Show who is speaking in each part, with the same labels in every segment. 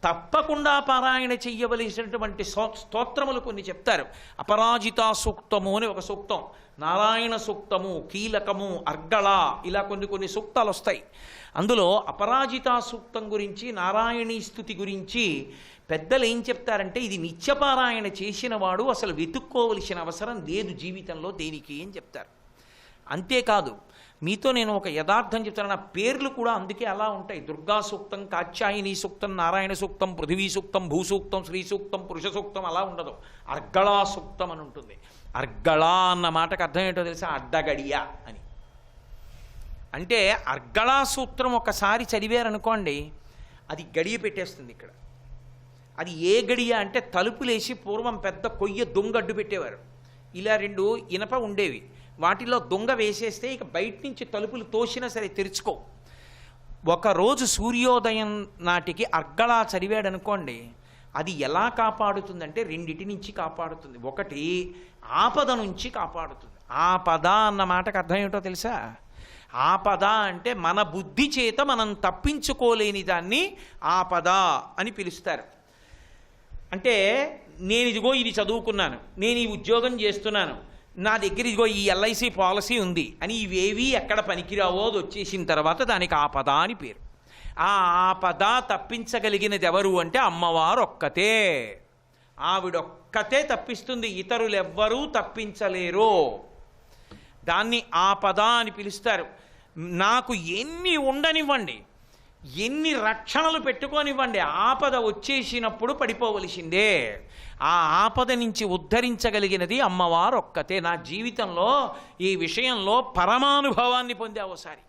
Speaker 1: తప్పకుండా పారాయణ చెయ్యవలసినటువంటి స్తోత్రములు కొన్ని చెప్తారు. అపరాజితా సూక్తము అని ఒక సూక్తం, నారాయణ సూక్తము, కీలకము, అర్గళ, ఇలా కొన్ని సూక్తాలు వస్తాయి. అందులో అపరాజితా సూక్తం గురించి, నారాయణీ స్తుతి గురించి పెద్దలు ఏం చెప్తారంటే, ఇది నిత్యపారాయణ చేసిన వాడు అసలు వెతుక్కోవలసిన అవసరం లేదు జీవితంలో దేనికి అని చెప్తారు. అంతేకాదు, మీతో నేను ఒక యథార్థం చెప్తాను, నా పేర్లు కూడా అందుకే అలా ఉంటాయి. దుర్గా సూక్తం, కాత్యాయని సూక్తం, నారాయణ సూక్తం, పృథివీ సూక్తం, భూసూక్తం, శ్రీ సూక్తం, పురుష సూక్తం అలా ఉండదు. అర్గళా సూక్తం అని ఉంటుంది. అర్గళా అన్న మాటకు అర్థం ఏంటో తెలుసా? అడ్డగడియ అని. అంటే అర్గళా సూత్రం ఒకసారి చదివారనుకోండి, అది గడియ పెట్టేస్తుంది. ఇక్కడ అది ఏ గడియ అంటే, తలుపులేసి పూర్వం పెద్ద కొయ్య దొంగడ్డు పెట్టేవారు. ఇలా 2 ఇనప ఉండేవి, వాటిలో దొంగ వేసేస్తే ఇక బయట నుంచి తలుపులు తోసినా సరే తెరుచుకో. ఒకరోజు సూర్యోదయం నాటికి అర్గళా చదివాడు అనుకోండి, అది ఎలా కాపాడుతుందంటే 2 నుంచి కాపాడుతుంది. ఒకటి, ఆపద నుంచి కాపాడుతుంది. ఆపద అన్న మాటకు అర్థం ఏమిటో తెలుసా? ఆపద అంటే మన బుద్ధి చేత మనం తప్పించుకోలేని దాన్ని ఆపద అని పిలుస్తారు. అంటే నేను ఇదిగో ఇది చదువుకున్నాను, నేను ఈ ఉద్యోగం చేస్తున్నాను, నా దగ్గర ఇదిగో ఈ ఎల్ఐసి పాలసీ ఉంది అని ఇవేవి ఎక్కడ పనికిరావో అది వచ్చేసిన తర్వాత దానికి ఆపద అని పేరు. ఆ ఆపద తప్పించగలిగినది ఎవరు అంటే అమ్మవారు ఒక్కతే. ఆవిడొక్కతే తప్పిస్తుంది, ఇతరులెవ్వరూ తప్పించలేరు. దాన్ని ఆపద అని పిలుస్తారు. నాకు ఎన్ని ఉండనివ్వండి, ఎన్ని రక్షణలు పెట్టుకోనివ్వండి, ఆపద వచ్చేసినప్పుడు పడిపోవలసిందే. ఆ ఆపద నుంచి ఉద్ధరించగలిగినది అమ్మవారు ఒక్కతే. నా జీవితంలో ఈ విషయంలో పరమానుభవాన్ని పొందే ఒకసారి.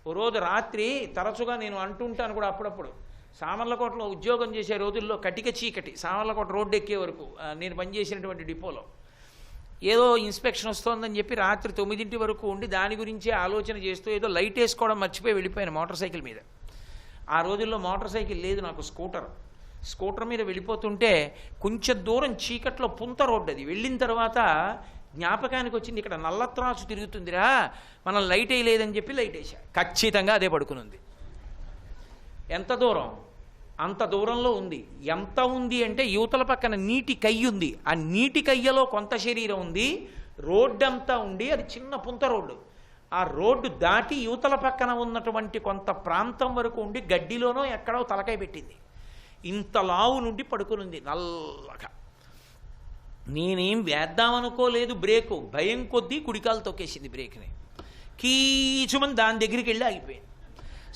Speaker 1: ఓ రోజు రాత్రి, తరచుగా నేను అంటుంటాను కూడా అప్పుడప్పుడు, సామర్లకోటలో ఉద్యోగం చేసే రోజుల్లో కటిక చీకటి, సామర్లకోట రోడ్డు ఎక్కే వరకు నేను పనిచేసినటువంటి డిపోలో ఏదో ఇన్స్పెక్షన్ వస్తోందని చెప్పి రాత్రి 9 వరకు ఉండి దాని గురించే ఆలోచన చేస్తూ ఏదో లైట్ వేసుకోవడం మర్చిపోయి వెళ్ళిపోయాను మోటార్ సైకిల్ మీద. ఆ రోజుల్లో మోటార్ సైకిల్ లేదు నాకు, స్కూటర్ మీద వెళ్ళిపోతుంటే కొంచెం దూరం చీకట్లో పుంత రోడ్డు, అది వెళ్ళిన తర్వాత జ్ఞాపకానికి వచ్చింది, ఇక్కడ నల్లత్రాసు తిరుగుతుందిరా, మనం లైట్ వేయలేదని చెప్పి లైట్ వేసా. ఖచ్చితంగా అదే పడుకునుంది. ఎంత దూరం? అంత దూరంలో ఉంది. ఎంత ఉంది అంటే, యువతల పక్కన నీటి కయ్య ఉంది, ఆ నీటి కయ్యలో కొంత శరీరం ఉంది, రోడ్డంతా ఉండి అది చిన్న పుంత రోడ్డు. ఆ రోడ్డు దాటి యువతల పక్కన ఉన్నటువంటి కొంత ప్రాంతం వరకు ఉండి గడ్డిలోనో ఎక్కడో తలకాయ పెట్టింది. ఇంత లావు నుండి పడుకునుంది నల్లగా. నేనేం వేద్దామనుకోలేదు బ్రేకు, భయం కొద్దీ కుడికాలు తొక్కేసింది బ్రేక్ని. కీచుమని దాని దగ్గరికి వెళ్ళి ఆగిపోయింది.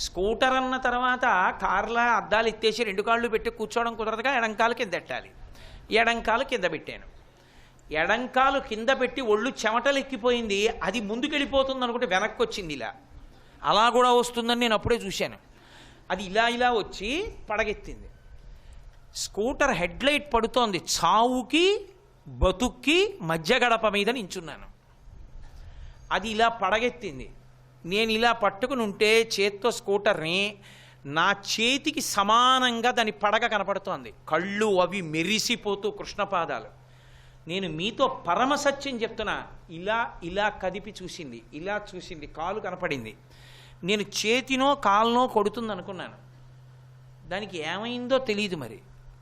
Speaker 1: స్కూటర్ అన్న తర్వాత కార్లా అద్దాలు ఎత్తేసి 2 కాళ్ళు పెట్టి కూర్చోవడం కుదరదుగా, ఎడంకాలు కింద పెట్టాలి. ఎడంకాలు కింద పెట్టాను. ఎడంకాలు కింద పెట్టి ఒళ్ళు చెమటలు ఎక్కిపోయింది. అది ముందుకెళ్ళిపోతుంది అనుకుంటే వెనక్కి వచ్చింది. ఇలా అలా కూడా వస్తుందని నేను అప్పుడే చూశాను. అది ఇలా వచ్చి పడగెత్తింది. స్కూటర్ హెడ్లైట్ పడుతోంది. చావుకి బతుక్కి మధ్య గడప మీద నించున్నాను. అది ఇలా పడగెత్తింది. నేను ఇలా పట్టుకుని ఉంటే చేత్తో స్కూటర్ని, నా చేతికి సమానంగా దాని పడగ కనపడుతోంది. కళ్ళు అవి మెరిసిపోతూ కృష్ణపాదాలు. నేను మీతో పరమసత్యం చెప్తున్నా, ఇలా కదిపి చూసింది, ఇలా చూసింది, కాలు కనపడింది. నేను చేతినో కాలునో కొడుతుంది అనుకున్నాను. దానికి ఏమైందో తెలియదు. మరి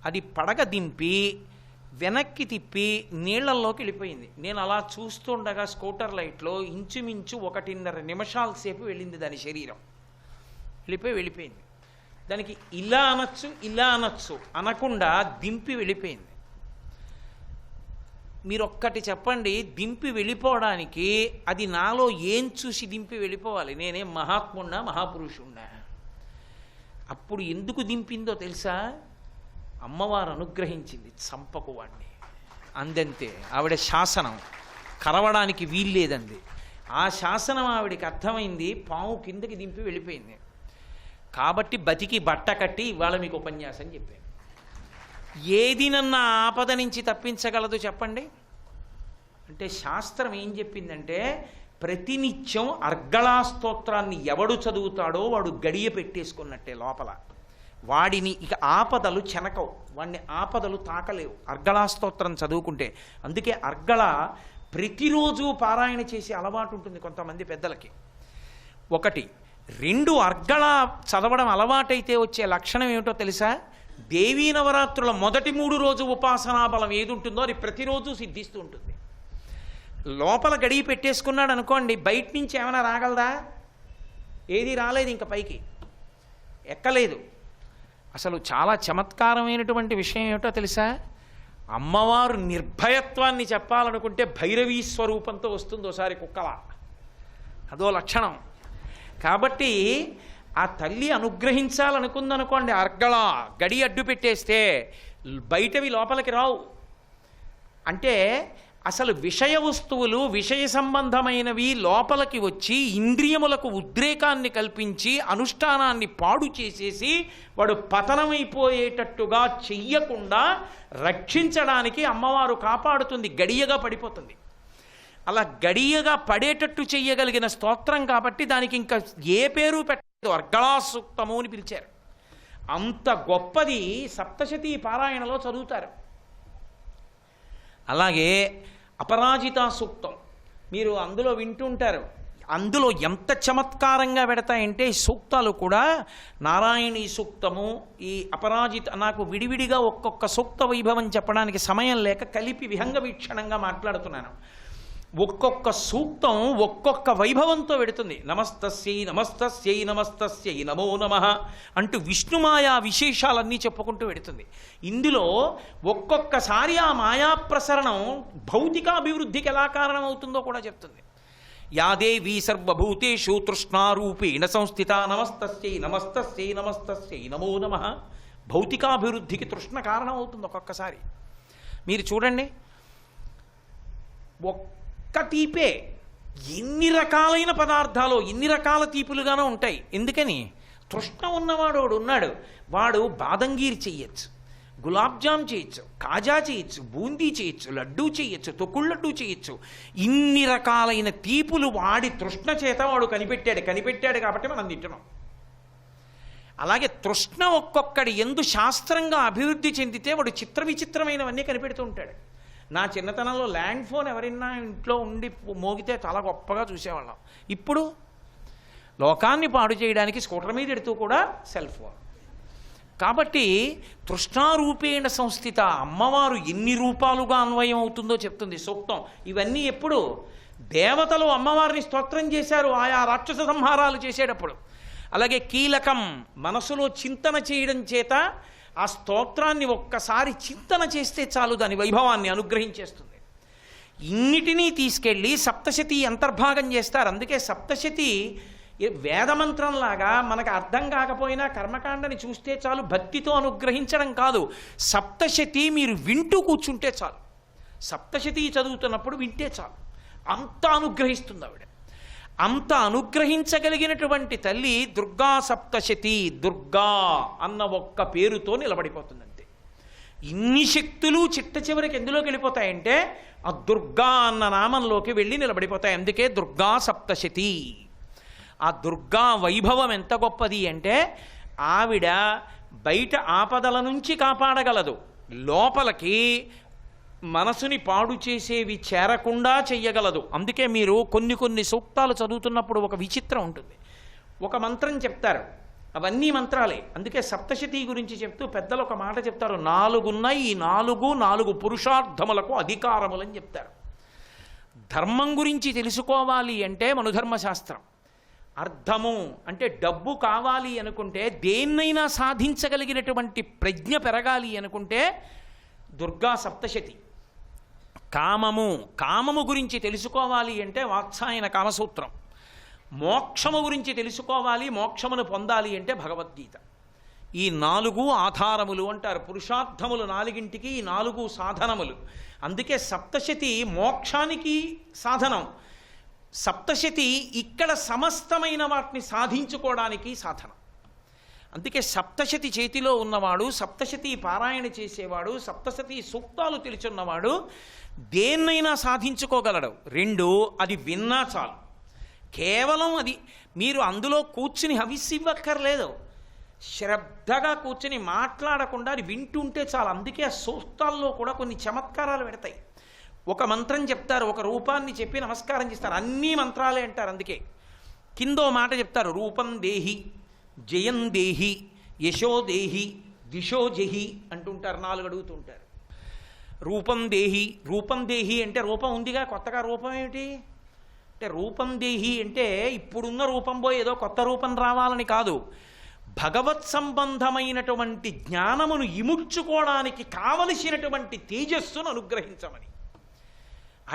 Speaker 1: అది పడగ దింపి వెనక్కి తిప్పి నీళ్లల్లోకి వెళ్ళిపోయింది. నేను అలా చూస్తుండగా స్కూటర్ లైట్లో ఇంచుమించు 1.5 నిమిషాల సేపు వెళ్ళింది దాని శరీరం. వెళ్ళిపోయింది. దానికి ఇలా అనొచ్చు అనకుండా దింపి వెళ్ళిపోయింది. మీరు ఒక్కటి చెప్పండి, దింపి వెళ్ళిపోవడానికి అది నాలో ఏం చూసి దింపి వెళ్ళిపోవాలి? నేనేం మహాత్మున్నా మహాపురుషున్నా? అప్పుడు ఎందుకు దింపిందో తెలుసా? అమ్మవారు అనుగ్రహించింది, చంపకు వాణ్ణి అందంతే. ఆవిడ శాసనం, కరవడానికి వీల్లేదంది. ఆ శాసనం ఆవిడికి అర్థమైంది, పాము కిందకి దింపి వెళ్ళిపోయింది. కాబట్టి బతికి బట్ట కట్టి ఇవాళ మీకు ఉపన్యాసం చెప్పాను. ఏది నన్న ఆపద నుంచి తప్పించగలదు చెప్పండి? అంటే శాస్త్రం ఏం చెప్పిందంటే, ప్రతినిత్యం అర్గళా స్తోత్రాన్ని ఎవడు చదువుతాడో వాడు గడియ పెట్టేసుకున్నట్టే లోపల. వాడిని ఇక ఆపదలు చెనకవు, వాడిని ఆపదలు తాకలేవు అర్గళా స్తోత్రం చదువుకుంటే. అందుకే అర్గళ ప్రతిరోజు పారాయణ చేసే అలవాటు ఉంటుంది కొంతమంది పెద్దలకి. 1, 2 అర్గళ చదవడం అలవాటైతే వచ్చే లక్షణం ఏమిటో తెలుసా? దేవీ నవరాత్రుల మొదటి 3 రోజు ఉపాసనా బలం ఏది ఉంటుందో అది ప్రతిరోజు సిద్ధిస్తూ ఉంటుంది. లోపల గడియ పెట్టేసుకున్నాడు అనుకోండి, బయట నుంచి ఏమైనా రాగలదా? ఏది రాలేదు, ఇంకా పైకి ఎక్కలేదు. అసలు చాలా చమత్కారమైనటువంటి విషయం ఏమిటో తెలుసా? అమ్మవారు నిర్భయత్వాన్ని చెప్పాలనుకుంటే భైరవీ స్వరూపంతో వస్తుంది ఒకసారి కుక్కల, అదో లక్షణం. కాబట్టి ఆ తల్లి అనుగ్రహించాలనుకుందనుకోండి, అర్గళ గడి అడ్డు పెట్టేస్తే బయటవి లోపలికి రావు. అంటే అసలు విషయ వస్తువులు, విషయ సంబంధమైనవి లోపలికి వచ్చి ఇంద్రియములకు ఉద్రేకాన్ని కల్పించి అనుష్ఠానాన్ని పాడు చేసేసి వాడు పతనమైపోయేటట్టుగా చెయ్యకుండా రక్షించడానికి అమ్మవారు కాపాడుతుంది. గడియగా పడిపోతుంది. అలా గడియగా పడేటట్టు చెయ్యగలిగిన స్తోత్రం కాబట్టి దానికి ఇంకా ఏ పేరు పెట్టలేదు, అర్గళా సూక్తము అని పిలిచారు. అంత గొప్పది సప్తశతీ పారాయణలో చదువుతారు. అలాగే అపరాజితా సూక్తం మీరు అందులో వింటుంటారు. అందులో ఎంత చమత్కారంగా పెడతాయంటే సూక్తాలు కూడా, నారాయణీ సూక్తము, ఈ అపరాజిత, నాకు విడివిడిగా ఒక్కొక్క సూక్త వైభవం చెప్పడానికి సమయం లేక కలిపి విహంగ వీక్షణంగా మాట్లాడుతున్నాను. ఒక్కొక్క సూక్తం ఒక్కొక్క వైభవంతో పెడుతుంది. నమస్తస్యై నమస్తస్యై నమస్తస్యై నమో నమః అంటూ విష్ణుమాయా విశేషాలన్నీ చెప్పుకుంటూ పెడుతుంది. ఇందులో ఒక్కొక్కసారి ఆ మాయా ప్రసరణం భౌతికాభివృద్ధికి ఎలా కారణమవుతుందో కూడా చెప్తుంది. యాదేవీ సర్వభూతేషు తృష్ణారూపేణ సంస్థిత నమస్తస్యై నమస్తస్యై నమస్తస్యై నమో నమః. భౌతికాభివృద్ధికి తృష్ణ కారణం అవుతుంది ఒక్కొక్కసారి. మీరు చూడండి, ఒక్క తీపే ఎన్ని రకాలైన పదార్థాలు, ఎన్ని రకాల తీపులుగానో ఉంటాయి. ఎందుకని? తృష్ణ ఉన్నవాడు ఉన్నాడు, వాడు బాదంగీర్ చేయొచ్చు, గులాబ్ జామ్ చేయొచ్చు, కాజా చేయొచ్చు, బూందీ చేయొచ్చు, లడ్డూ చేయొచ్చు, తొక్కుడు లడ్డూ చేయొచ్చు. ఇన్ని రకాలైన తీపులు వాడి తృష్ణ చేత వాడు కనిపెట్టాడు కాబట్టి మనం తింటున్నాం. అలాగే తృష్ణ ఒక్కొక్కడి ఎందు శాస్త్రంగా అభివృద్ధి చెందితే వాడు చిత్ర విచిత్రమైనవన్నీ కనిపెడుతూ ఉంటాడు. నా చిన్నతనంలో ల్యాండ్ ఫోన్ ఎవరైనా ఇంట్లో ఉండి మోగితే చాలా గొప్పగా చూసేవాళ్ళం. ఇప్పుడు లోకాన్ని పాడు చేయడానికి స్కూటర్ మీద ఎడుతూ కూడా సెల్ ఫోన్. కాబట్టి తృష్ణారూపేణ సంస్థిత, అమ్మవారు ఎన్ని రూపాలుగా అన్వయం అవుతుందో చెప్తుంది సూక్తం. ఇవన్నీ ఎప్పుడు? దేవతలు అమ్మవారిని స్తోత్రం చేశారు ఆయా రాక్షస సంహారాలు చేసేటప్పుడు. అలాగే కీలకం, మనసులో చింతన చేయడం చేత ఆ స్తోత్రాన్ని ఒక్కసారి చింతన చేస్తే చాలు దాని వైభవాన్ని అనుగ్రహించేస్తుంది. ఇన్నిటినీ తీసుకెళ్ళి సప్తశతి అంతర్భాగం చేస్తారు. అందుకే సప్తశతి వేదమంత్రంలాగా మనకు అర్థం కాకపోయినా కర్మకాండని చూస్తే చాలు, భక్తితో అనుగ్రహించడం కాదు. సప్తశతి మీరు వింటూ కూర్చుంటే చాలు, సప్తశతి చదువుతున్నప్పుడు వింటే చాలు, అంత అనుగ్రహిస్తుంది ఆవిడ. అంత అనుగ్రహించగలిగినటువంటి తల్లి దుర్గా సప్తశతి. దుర్గా అన్న ఒక్క పేరుతో నిలబడిపోతుంది అంతే. ఇన్ని శక్తులు చిట్ట చివరికి ఎందులోకి వెళ్ళిపోతాయంటే ఆ దుర్గా అన్న నామంలోకి వెళ్ళి నిలబడిపోతాయి. అందుకే దుర్గా సప్తశతి. ఆ దుర్గా వైభవం ఎంత గొప్పది అంటే ఆవిడ బయట ఆపదల నుంచి కాపాడగలదు, లోపలికి మనసుని పాడు చేసేవి చేరకుండా చెయ్యగలదు. అందుకే మీరు కొన్ని సూక్తాలు చదువుతున్నప్పుడు ఒక విచిత్రం ఉంటుంది. ఒక మంత్రం చెప్తారు, అవన్నీ మంత్రాలే. అందుకే సప్తశతి గురించి చెప్తూ పెద్దలు ఒక మాట చెప్తారు, 4 ఉన్నాయి, ఈ 4 పురుషార్థములకు అధికారములని చెప్తారు. ధర్మం గురించి తెలుసుకోవాలి అంటే మనుధర్మశాస్త్రం. అర్థము అంటే డబ్బు కావాలి అనుకుంటే, దేన్నైనా సాధించగలిగినటువంటి ప్రజ్ఞ పెరగాలి అనుకుంటే దుర్గా సప్తశతి. కామము గురించి తెలుసుకోవాలి అంటే వాత్సాయన కామసూత్రం. మోక్షము గురించి తెలుసుకోవాలి, మోక్షమును పొందాలి అంటే భగవద్గీత. ఈ 4 ఆధారములు అంటారు. పురుషార్థములు 4ంటికి ఈ 4 సాధనములు. అందుకే సప్తశతి మోక్షానికి సాధనం. సప్తశతి ఇక్కడ సమస్తమైన వాటిని సాధించుకోవడానికి సాధనం. అందుకే సప్తశతి చేతిలో ఉన్నవాడు, సప్తశతి పారాయణ చేసేవాడు, సప్తశతి సూక్తాలు తెలుసున్నవాడు దేన్నైనా సాధించుకోగలడు. 2, అది విన్నా చాలు. కేవలం అది మీరు అందులో కూర్చుని హవిస్సివ్వక్కర్లేదు, శ్రద్ధగా కూర్చుని మాట్లాడకుండా అది వింటుంటే చాలు. అందుకే ఆ సూక్తాల్లో కూడా కొన్ని చమత్కారాలు పెడతాయి. ఒక మంత్రం చెప్తారు, ఒక రూపాన్ని చెప్పి నమస్కారం చేస్తారు, అన్నీ మంత్రాలే అంటారు. అందుకే కిందో మాట చెప్తారు, రూపం దేహి, జయం దేహి, యశో దేహి, దిశో జహి అంటుంటారు, 4 అడుగుతుంటారు. రూపం దేహి, రూపం దేహి అంటే రూపం ఉందిగా, కొత్తగా రూపం ఏమిటి అంటే, రూపం దేహి అంటే ఇప్పుడున్న రూపం పోయి ఏదో కొత్త రూపం రావాలని కాదు, భగవత్ సంబంధమైనటువంటి జ్ఞానమును ఇముడ్చుకోవడానికి కావలసినటువంటి తేజస్సును అనుగ్రహించమని.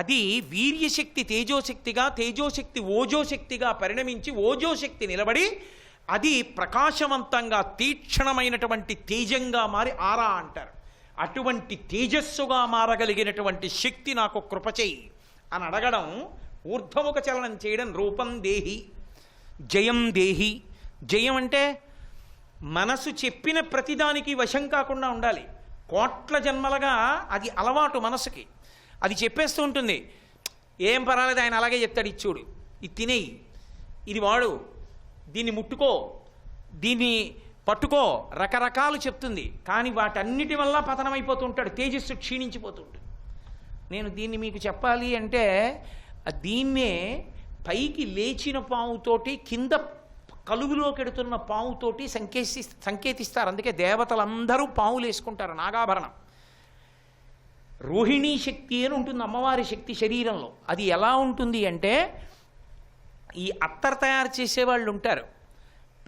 Speaker 1: అది వీర్యశక్తి తేజోశక్తిగా, తేజోశక్తి ఓజోశక్తిగా పరిణమించి ఓజోశక్తి నిలబడి అది ప్రకాశవంతంగా తీక్షణమైనటువంటి తేజంగా మారి ఆరా అంటారు. అటువంటి తేజస్సుగా మారగలిగినటువంటి శక్తి నాకు కృపచేయి అని అడగడం, ఊర్ధ్వముఖ చలనం చేయడం. రూపం దేహి, జయం దేహి. జయం అంటే మనసు చెప్పిన ప్రతిదానికి వశం కాకుండా ఉండాలి. కోట్ల జన్మలుగా అది అలవాటు మనసుకి, అది చెప్పేస్తూ ఉంటుంది. ఏం పర్వాలేదు, ఆయన అలాగే చెప్తాడు, ఇచ్చుడు, ఇది తినేయి, ఇది వాడు, దీన్ని ముట్టుకో, దీన్ని పట్టుకో, రకరకాలు చెప్తుంది. కానీ వాటన్నిటి వల్ల పతనమైపోతుంటాడు, తేజస్సు క్షీణించిపోతుంటుంది. నేను దీన్ని మీకు చెప్పాలి అంటే, దీన్నే పైకి లేచిన పావుతోటి కింద కలుగులోకి ఎడుతున్న పావుతోటి సంకేతిస్తారు. అందుకే దేవతలందరూ పావులు వేసుకుంటారు, నాగాభరణం. రోహిణీ శక్తి అని ఉంటుంది అమ్మవారి శక్తి శరీరంలో. అది ఎలా ఉంటుంది అంటే, ఈ అత్తర తయారు చేసేవాళ్ళు ఉంటారు,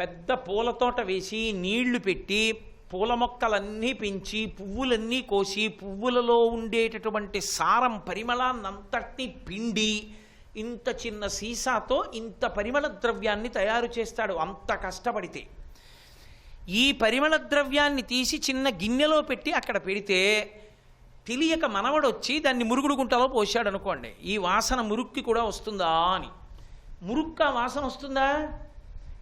Speaker 1: పెద్ద పూల తోట వేసి నీళ్లు పెట్టి పూల మొక్కలన్నీ పెంచి పువ్వులన్నీ కోసి పువ్వులలో ఉండేటటువంటి సారం పరిమళాన్నంతటినీ పిండి ఇంత చిన్న సీసాతో ఇంత పరిమళ ద్రవ్యాన్ని తయారు చేస్తాడు. అంత కష్టపడితే ఈ పరిమళ ద్రవ్యాన్ని తీసి చిన్న గిన్నెలో పెట్టి అక్కడ పెడితే తెలియక మనవడొచ్చి దాన్ని మురుగుడు గుంటలో పోసాడు అనుకోండి, ఈ వాసన మురుక్కి కూడా వస్తుందా అని. మురుక్క వాసన వస్తుందా?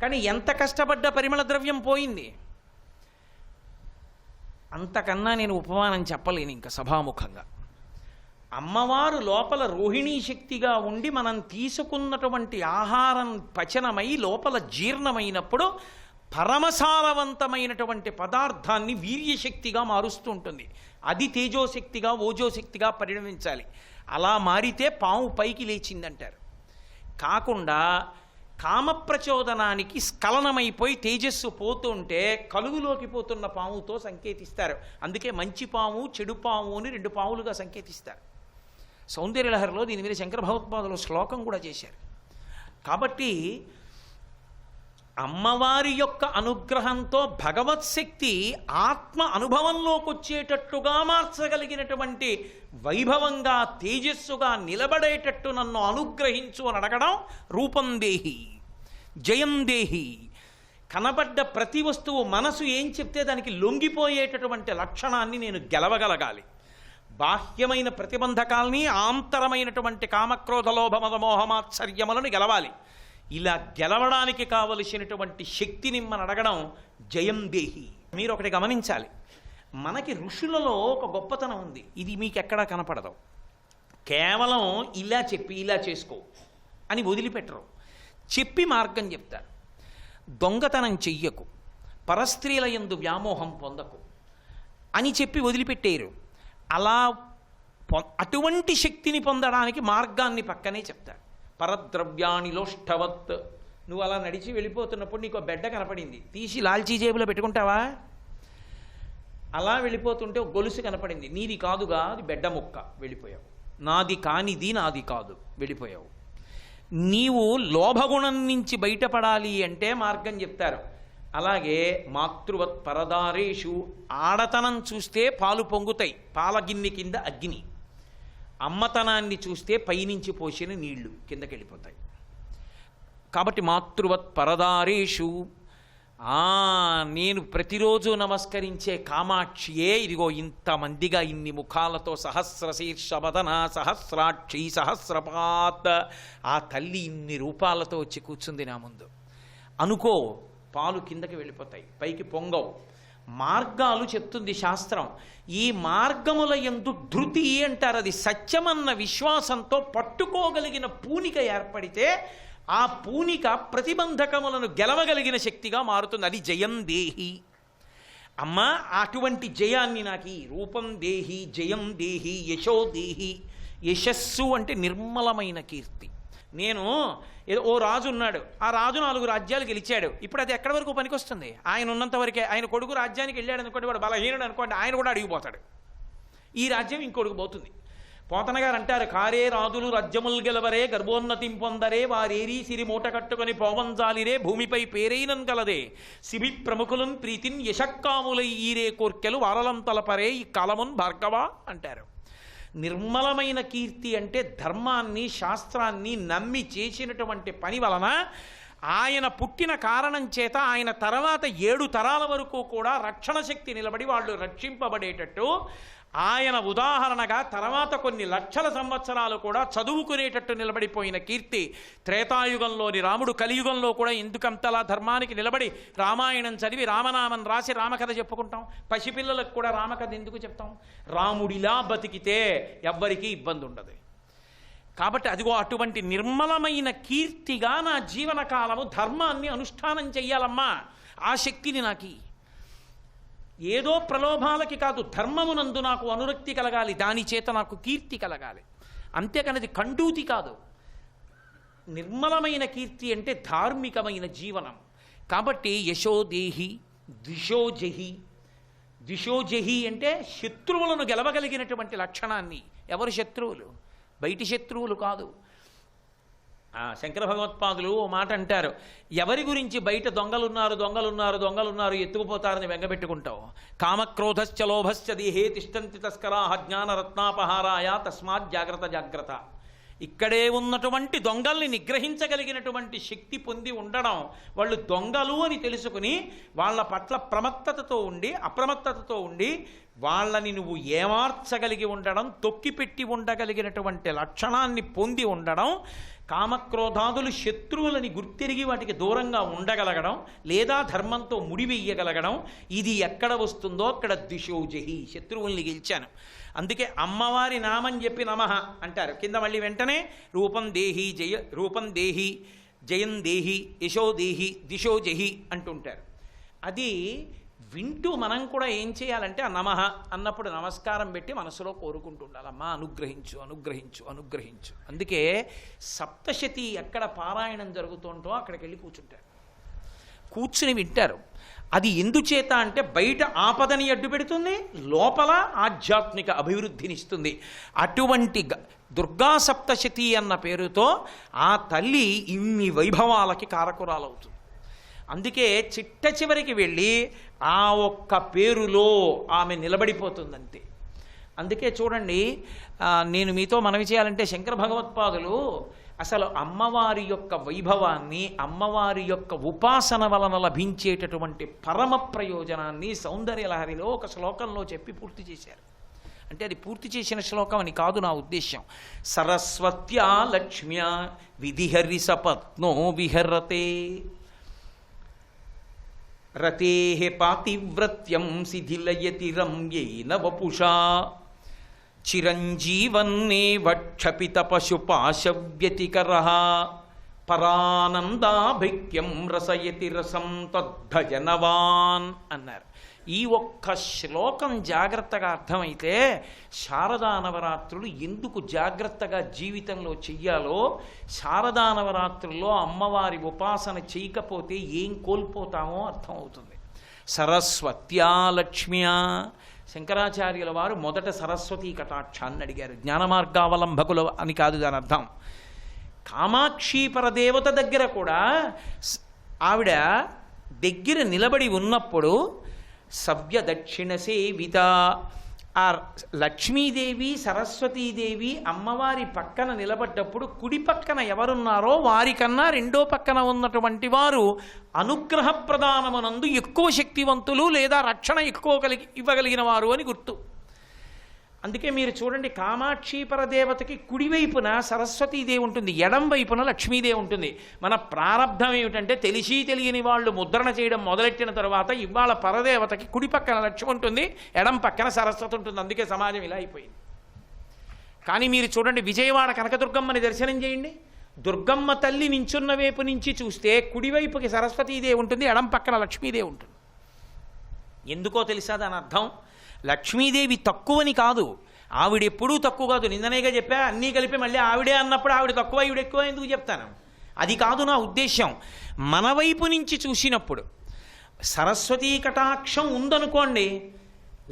Speaker 1: కానీ ఎంత కష్టపడ్డ పరిమళ ద్రవ్యం పోయింది. అంతకన్నా నేను ఉపమానం చెప్పలేను ఇంకా సభాముఖంగా. అమ్మవారు లోపల రోహిణీ శక్తిగా ఉండి మనం తీసుకున్నటువంటి ఆహారం పచనమై లోపల జీర్ణమైనప్పుడు పరమసారవంతమైనటువంటి పదార్థాన్ని వీర్యశక్తిగా మారుస్తూ ఉంటుంది. అది తేజోశక్తిగా ఓజోశక్తిగా పరిణమించాలి. అలా మారితే పాము పైకి లేచిందంటారు. కాకుండా కామప్రచోదనానికి స్ఖలనమైపోయి తేజస్సు పోతుంటే కలుగులోకి పోతున్న పాముతో సంకేతిస్తారు. అందుకే మంచి పాము చెడు పాము అని 2 పాములుగా సంకేతిస్తారు. సౌందర్యలహరిలో దీని మీద శంకర భగవత్పాదులు శ్లోకం కూడా చేశారు. కాబట్టి అమ్మవారి యొక్క అనుగ్రహంతో భగవత్ శక్తి ఆత్మ అనుభవంలోకి వచ్చేటట్టుగా మార్చగలిగినటువంటి వైభవంగా తేజస్సుగా నిలబడేటట్టు నన్ను అనుగ్రహించు అని అడగడం రూపం దేహి, జయం దేహి. కనబడ్డ ప్రతి వస్తువు మనసు ఏం చెప్తే దానికి లొంగిపోయేటటువంటి లక్షణాన్ని నేను గెలవగలగాలి. బాహ్యమైన ప్రతిబంధకాల్ని, ఆంతరమైనటువంటి కామక్రోధ లోభ మద మోహమాత్సర్యములను గెలవాలి. ఇలా గెలవడానికి కావలసినటువంటి శక్తిని మనం అడగడం జయం దేహి. మీరు ఒకటి గమనించాలి, మనకి ఋషులలో ఒక గొప్పతనం ఉంది, ఇది మీకు ఎక్కడా కనపడదు. కేవలం ఇలా చెప్పి ఇలా చేసుకో అని వదిలిపెట్టరు, చెప్పి మార్గం చెప్తారు. దొంగతనం చెయ్యకు, పరస్త్రీల యందు వ్యామోహం పొందకు అని చెప్పి వదిలిపెట్టేరు. అలా అటువంటి శక్తిని పొందడానికి మార్గాన్ని పక్కనే చెప్తారు. పరద్రవ్యాణి లోష్టవత్. నువ్వు అలా నడిచి వెళ్ళిపోతున్నప్పుడు నీకు బెడ్డ కనపడింది, తీసి లాల్చీ జేబులో పెట్టుకుంటావా? అలా వెళ్ళిపోతుంటే ఒక గొలుసు కనపడింది, నీది కాదుగా, అది బెడ్డ ముక్క, వెళ్ళిపోయావు. నాది కానిది నాది కాదు, వెళ్ళిపోయావు. నీవు లోభగుణం నుంచి బయటపడాలి అంటే మార్గం చెప్తారు. అలాగే మాతృవత్ పరదారేషు, ఆడతనం చూస్తే పాలు పొంగుతాయి, పాల గిన్నె కింద అగ్ని. అమ్మతనాన్ని చూస్తే పైనుంచి పోసిన నీళ్లు కిందకి వెళ్ళిపోతాయి. కాబట్టి మాతృవత్ పరదారేషు, నేను ప్రతిరోజు నమస్కరించే కామాక్షియే ఇదిగో ఇంతమందిగా ఇన్ని ముఖాలతో సహస్రశీర్షవదన సహస్రాక్షి సహస్రపాత్, ఆ తల్లి ఇన్ని రూపాలతో వచ్చి కూర్చుంది నా ముందు అనుకో, పాలు కిందకి వెళ్ళిపోతాయి, పైకి పొంగవు. మార్గాలు చెప్తుంది శాస్త్రం. ఈ మార్గముల యందు ధృతి అంటారు, అది సత్యమన్న విశ్వాసంతో పట్టుకోగలిగిన పూనిక ఏర్పడితే ఆ పూనిక ప్రతిబంధకములను గెలవగలిగిన శక్తిగా మారుతుంది. అది జయం దేహి. అమ్మ అటువంటి జయాన్ని నాకు రూపం దేహి, జయం దేహి, యశో దేహి. యశస్సు అంటే నిర్మలమైన కీర్తి, నేను ఏదో ఓ రాజు ఉన్నాడు, ఆ రాజు 4 రాజ్యాలు గెలిచాడు, ఇప్పుడు అది ఎక్కడి వరకు పనికొస్తుంది? ఆయన ఉన్నంత వరకే. ఆయన కొడుకు రాజ్యానికి వెళ్ళాడు అనుకోండి, వాడు బలహీనుడు అనుకోండి, ఆయన కూడా అడిగిపోతాడు, ఈ రాజ్యం ఇంకొడుకు పోతుంది. పోతన గారు అంటారు, కారే రాజులు రాజ్యములు గెలవరే గర్భోన్నతిం పొందరే వారేరీ సిరి మూట కట్టుకొని పోవంజాలిరే భూమిపై పేరైనం గలదే సిబి ప్రముఖులను ప్రీతిన్ యశక్కాములై ఈరే కోర్కెలు వారలం తలపరే ఈ కాలమున్ భార్గవ అంటారు. నిర్మలమైన కీర్తి అంటే ధర్మాన్ని శాస్త్రాన్ని నమ్మి చేసినటువంటి పని వలన ఆయన పుట్టిన కారణం చేత ఆయన తర్వాత 7 తరాల వరకు కూడా రక్షణ శక్తి నిలబడి వాళ్ళు రక్షింపబడేటట్టు, ఆయన ఉదాహరణగా తర్వాత కొన్ని లక్షల సంవత్సరాలు కూడా చదువుకునేటట్టు నిలబడిపోయిన కీర్తి త్రేతాయుగంలోని రాముడు కలియుగంలో కూడా ఎందుకంతలా ధర్మానికి నిలబడి రామాయణం చదివి రామనామం రాసి రామకథ చెప్పుకుంటాం? పసిపిల్లలకు కూడా రామకథ ఎందుకు చెప్తాం? రాముడిలా బతికితే ఎవ్వరికీ ఇబ్బంది ఉండదు. కాబట్టి అదిగో అటువంటి నిర్మలమైన కీర్తిగా నా జీవనకాలము ధర్మాన్ని అనుష్ఠానం చెయ్యాలమ్మా, ఆ శక్తిని నాకు ఏదో ప్రలోభాలకి కాదు, ధర్మమునందు నాకు అనురక్తి కలగాలి, దాని చేత నాకు కీర్తి కలగాలి, అంతేకానది కండూతి కాదు. నిర్మలమైన కీర్తి అంటే ధార్మికమైన జీవనం. కాబట్టి యశోదేహి ద్విషోజహి, ద్విషోజహి అంటే శత్రువులను గెలవగలిగినటువంటి లక్షణాన్ని. ఎవరు శత్రువులు? బయటి శత్రువులు కాదు. శంకర భగవత్పాదులు ఓ మాట అంటారు, ఎవరి గురించి బయట దొంగలున్నారు ఎత్తుకుపోతారని వెంగబెట్టుకుంటావు? కామక్రోధశ్చ లోభశ్చ దేహే తిష్టంతి తస్కరాః జ్ఞానరత్నాపహారాయ తస్మాత్ జాగ్రత్త. ఇక్కడే ఉన్నటువంటి దొంగల్ని నిగ్రహించగలిగినటువంటి శక్తి పొంది ఉండడం, వాళ్ళు దొంగలు అని తెలుసుకుని వాళ్ళ పట్ల అప్రమత్తతతో ఉండి వాళ్ళని నువ్వు ఏమార్చగలిగి ఉండడం, తొక్కిపెట్టి ఉండగలిగినటువంటి లక్షణాన్ని పొంది ఉండడం, కామక్రోధాదులు శత్రువులని గుర్తిరిగి వాటికి దూరంగా ఉండగలగడం, లేదా ధర్మంతో ముడివెయ్యగలగడం, ఇది ఎక్కడ వస్తుందో అక్కడ ద్విషోజహి, శత్రువుల్ని గెలిచాను. అందుకే అమ్మవారి నామం చెప్పి నమః అంటారు. కింద మళ్ళీ వెంటనే రూపం దేహి జయం దేహి యశో దేహి దిశోజహి అంటుంటారు. అది వింటూ మనం కూడా ఏం చేయాలంటే ఆ నమః అన్నప్పుడు నమస్కారం పెట్టి మనసులో కోరుకుంటుండాలమ్మా, అనుగ్రహించు. అందుకే సప్తశతి ఎక్కడ పారాయణం జరుగుతుంటో అక్కడికి వెళ్ళి కూర్చుని వింటారు. అది ఎందుచేత అంటే బయట ఆపదని అడ్డు పెడుతుంది, లోపల ఆధ్యాత్మిక అభివృద్ధినిస్తుంది. అటువంటి దుర్గా సప్తశతి అన్న పేరుతో ఆ తల్లి ఇన్ని వైభవాలకి కారకురాలవుతుంది. అందుకే చిట్ట చివరికి వెళ్ళి ఆ ఒక్క పేరులో ఆమె నిలబడిపోతుందంతే. అందుకే చూడండి, నేను మీతో మనవి చేయాలంటే శంకర భగవత్పాదులు అసలు అమ్మవారి యొక్క వైభవాన్ని, అమ్మవారి యొక్క ఉపాసన వలన లభించేటటువంటి పరమ ప్రయోజనాన్ని సౌందర్యలహరిలో ఒక శ్లోకంలో చెప్పి పూర్తి చేశారు. అంటే అది పూర్తి చేసిన శ్లోకం అని కాదు నా ఉద్దేశ్యం. సరస్వత్యా లక్ష్మ్యా విధిహరి సపత్నో విహరతే రతేః పాతివ్రత్యం శిథిలయతి రమ్యేన వపుషా చిరంజీవన్నేవ క్షపిత పశుపాశవ్యతికరః పరానందాభిక్యం రసయతి రసం తద్ధజనవాన్ అన్నారు. ఈ ఒక్క శ్లోకం జాగ్రత్తగా అర్థమైతే శారదా నవరాత్రులు ఎందుకు జాగ్రత్తగా జీవితంలో చెయ్యాలో, శారదా నవరాత్రుల్లో అమ్మవారి ఉపాసన చేయకపోతే ఏం కోల్పోతామో అర్థమవుతుంది. సరస్వత్యా లక్ష్మ్యా, శంకరాచార్యుల వారు మొదట సరస్వతీ కటాక్షాన్ని అడిగారు. జ్ఞానమార్గావలంబకులు అని కాదు దాని అర్థం. కామాక్షి పరదేవత దగ్గర కూడా ఆవిడ దగ్గర నిలబడి ఉన్నప్పుడు సవ్య దక్షిణ సేవిత, ఆ లక్ష్మీదేవి సరస్వతీదేవి అమ్మవారి పక్కన నిలబడ్డప్పుడు కుడి పక్కన ఎవరున్నారో వారికన్నా రెండో పక్కన ఉన్నటువంటి వారు అనుగ్రహ ప్రదానమునందు ఎక్కువ శక్తివంతులు లేదా రక్షణ ఎక్కువ ఇవ్వగలిగిన వారు అని గుర్తు. అందుకే మీరు చూడండి, కామాక్షి పరదేవతకి కుడివైపున సరస్వతీదేవి ఉంటుంది, ఎడం వైపున లక్ష్మీదేవి ఉంటుంది. మన ప్రారంధం ఏమిటంటే తెలిసి తెలియని వాళ్ళు ముద్రణ చేయడం మొదలెట్టిన తర్వాత ఇవాళ పరదేవతకి కుడి పక్కన లక్ష్మి ఉంటుంది, ఎడం పక్కన సరస్వతి ఉంటుంది. అందుకే సమాజం ఇలా అయిపోయింది. కానీ మీరు చూడండి, విజయవాడ కనకదుర్గమ్మని దర్శనం చేయండి, దుర్గమ్మ తల్లి నించున్న వైపు నుంచి చూస్తే కుడివైపుకి సరస్వతీదేవి ఉంటుంది, ఎడం పక్కన లక్ష్మీదేవి ఉంటుంది. ఎందుకో తెలుసా దాని అర్థం? లక్ష్మీదేవి తక్కువని కాదు, ఆవిడ ఎప్పుడూ తక్కువ కాదు, నిన్ననేగా చెప్పా. అన్నీ కలిపి మళ్ళీ ఆవిడే అన్నప్పుడు ఆవిడ తక్కువ ఈవిడ ఎక్కువ ఎందుకు చెప్తాను? అది కాదు నా ఉద్దేశం. మన వైపు నుంచి చూసినప్పుడు సరస్వతీ కటాక్షం ఉందనుకోండి,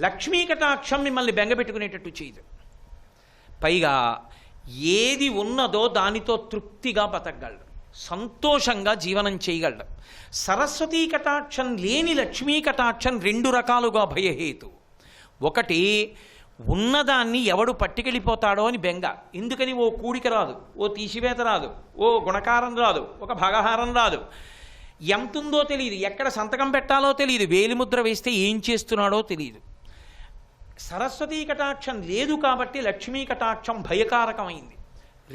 Speaker 1: లక్ష్మీ కటాక్షం మిమ్మల్ని బెంగపెట్టుకునేటట్టు చేయదు. పైగా ఏది ఉన్నదో దానితో తృప్తిగా బతకగలడు, సంతోషంగా జీవనం చేయగలడు. సరస్వతీ కటాక్షం లేని లక్ష్మీ కటాక్షం రెండు రకాలుగా భయహేతు. ఒకటి, ఉన్నదాన్ని ఎవడు పట్టుకెళ్ళిపోతాడో అని బెంగ. ఎందుకని? ఓ కూడిక రాదు, ఓ తీసివేత రాదు, ఓ గుణకారం రాదు, ఒక భాగహారం రాదు, ఎంతుందో తెలియదు, ఎక్కడ సంతకం పెట్టాలో తెలియదు, వేలిముద్ర వేస్తే ఏం చేస్తున్నాడో తెలియదు. సరస్వతీ కటాక్షం లేదు కాబట్టి లక్ష్మీ కటాక్షం భయకారకమైంది.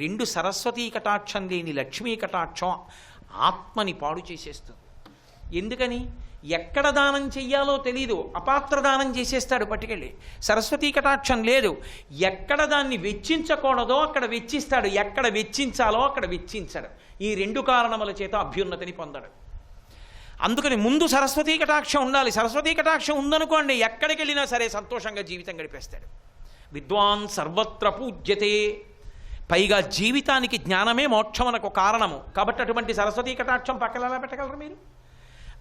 Speaker 1: రెండు, సరస్వతీ కటాక్షం లేని లక్ష్మీ కటాక్షం ఆత్మని పాడు చేసేస్తుంది. ఎందుకని? ఎక్కడ దానం చెయ్యాలో తెలీదు, అపాత్ర దానం చేసేస్తాడు పట్టుకెళ్ళి. సరస్వతీ కటాక్షం లేదు, ఎక్కడ దాన్ని వెచ్చించకూడదో అక్కడ వెచ్చిస్తాడు, ఎక్కడ వెచ్చించాలో అక్కడ వెచ్చించాడు. ఈ రెండు కారణముల చేత అభ్యున్నతిని పొందడు. అందుకని ముందు సరస్వతీ కటాక్షం ఉండాలి. సరస్వతీ కటాక్షం ఉందనుకోండి, ఎక్కడికి వెళ్ళినా సరే సంతోషంగా జీవితం గడిపేస్తాడు. విద్వాన్ సర్వత్ర పూజ్యతే. పైగా జీవితానికి జ్ఞానమే మోక్షమునకు కారణము కాబట్టి అటువంటి సరస్వతీ కటాక్షం పక్కన ఎలా పెట్టగలరు మీరు?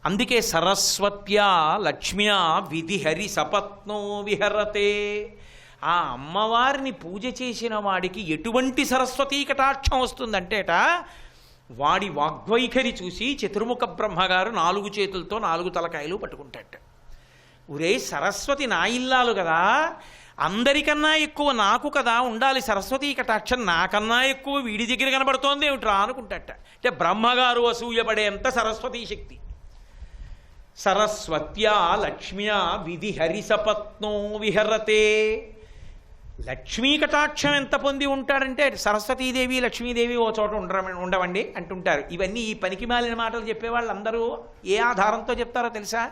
Speaker 1: అందుకే సరస్వత్యా లక్ష్మ్యా విధిహరి సపత్నో విహరతే. ఆ అమ్మవారిని పూజ చేసిన వాడికి ఎటువంటి సరస్వతీ కటాక్షం వస్తుందంటేట, వాడి వాగ్వైఖరి చూసి చతుర్ముఖ బ్రహ్మగారు 4 చేతులతో 4 తలకాయలు పట్టుకుంటాట. ఒరే సరస్వతి నా ఇల్లాలు కదా, అందరికన్నా ఎక్కువ నాకు కదా ఉండాలి సరస్వతీ కటాక్షం, నాకన్నా ఎక్కువ వీడి దగ్గర కనబడుతోంది ఏమిట్రా అనుకుంటాట. అంటే బ్రహ్మగారు అసూయపడేంత సరస్వతీ శక్తి. సరస్వత్యా లక్ష్మ్యా విధి హరిసపత్నో విహరతే. లక్ష్మీ కటాక్షం ఎంత పొంది ఉంటాడంటే, సరస్వతీదేవి లక్ష్మీదేవి ఓ చోట ఉండవండి అంటుంటారు. ఇవన్నీ ఈ పనికి మాలిన మాటలు చెప్పేవాళ్ళు అందరూ ఏ ఆధారంతో చెప్తారో తెలుసా?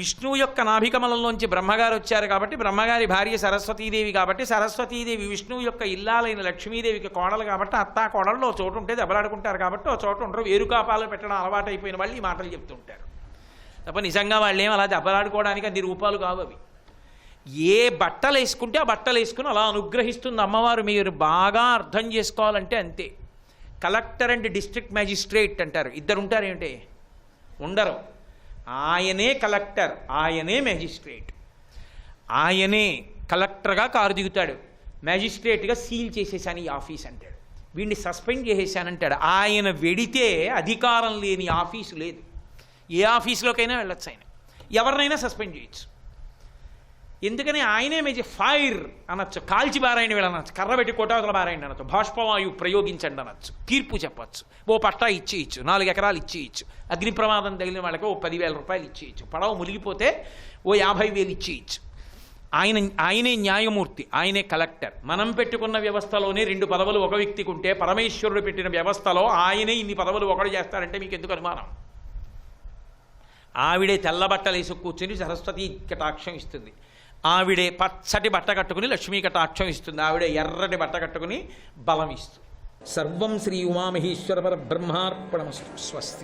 Speaker 1: విష్ణువు యొక్క నాభికమలంలోంచి బ్రహ్మగారు వచ్చారు కాబట్టి, బ్రహ్మగారి భార్య సరస్వతీదేవి కాబట్టి, సరస్వతీదేవి విష్ణువు యొక్క ఇల్లాలైన లక్ష్మీదేవికి కోడలు కాబట్టి, అత్తా కోడళ్ళు ఓ చోటు ఉంటే దెబ్బలాడుకుంటారు కాబట్టి ఓ చోట ఉండరు. వేరుకాపాలు పెట్టడం అలవాటైపోయిన వాళ్ళు ఈ మాటలు చెప్తుంటారు తప్ప నిజంగా వాళ్ళు ఏం అలా దెబ్బలాడుకోవడానికి అది రూపాలు కావు అవి. ఏ బట్టలు వేసుకుంటే ఆ బట్టలు వేసుకుని అలా అనుగ్రహిస్తుంది అమ్మవారు. మీరు బాగా అర్థం చేసుకోవాలంటే అంతే. కలెక్టర్ అండ్ డిస్ట్రిక్ట్ మ్యాజిస్ట్రేట్ అంటారు, ఇద్దరు ఉంటారు ఏమిటి? ఉండరు. ఆయనే కలెక్టర్, ఆయనే మ్యాజిస్ట్రేట్. ఆయనే కలెక్టర్గా కారు దిగుతాడు, మ్యాజిస్ట్రేట్గా సీల్ చేసేసాను ఈ ఆఫీస్ అంటాడు, వీడిని సస్పెండ్ చేసేసానంటాడు. ఆయన వెడితే అధికారం లేని ఆఫీసు లేదు. ఏ ఆఫీసులోకైనా వెళ్ళొచ్చు, ఆయన ఎవరినైనా సస్పెండ్ చేయొచ్చు. ఎందుకని? ఆయనే ఫైర్ అనొచ్చు, కాల్చి బారాయణ వెళ్ళనొచ్చు, కర్ర పెట్టి కోటావతల బారాయణ అనొచ్చు, బాష్పవాయువు ప్రయోగించండి అనొచ్చు, తీర్పు చెప్పచ్చు, ఓ పట్టా ఇచ్చేయచ్చు, 4 ఎకరాలు ఇచ్చేయచ్చు, అగ్ని ప్రమాదం తగిలిన వాళ్ళకి ఓ 10,000 రూపాయలు ఇచ్చేయచ్చు, పడవ మునిగిపోతే ఓ 50,000 ఇచ్చేయచ్చు. ఆయనే న్యాయమూర్తి, ఆయనే కలెక్టర్. మనం పెట్టుకున్న వ్యవస్థలోనే 2 పదవులు ఒక వ్యక్తికి ఉంటే, పరమేశ్వరుడు పెట్టిన వ్యవస్థలో ఆయనే ఇన్ని పదవులు ఒకడు చేస్తాడంటే మీకు ఎందుకు అనుమానం? ఆవిడే తెల్ల బట్టలు వేసి కూర్చుని సరస్వతీ కటాక్షం ఇస్తుంది, ఆవిడే పచ్చటి బట్ట కట్టుకుని లక్ష్మీ కటాక్షం ఇస్తుంది, ఆవిడే ఎర్రటి బట్ట కట్టుకుని బలం ఇస్తుంది. సర్వం శ్రీ ఉమామహేశ్వర పరబ్రహ్మార్పణమస్తు. స్వస్తి.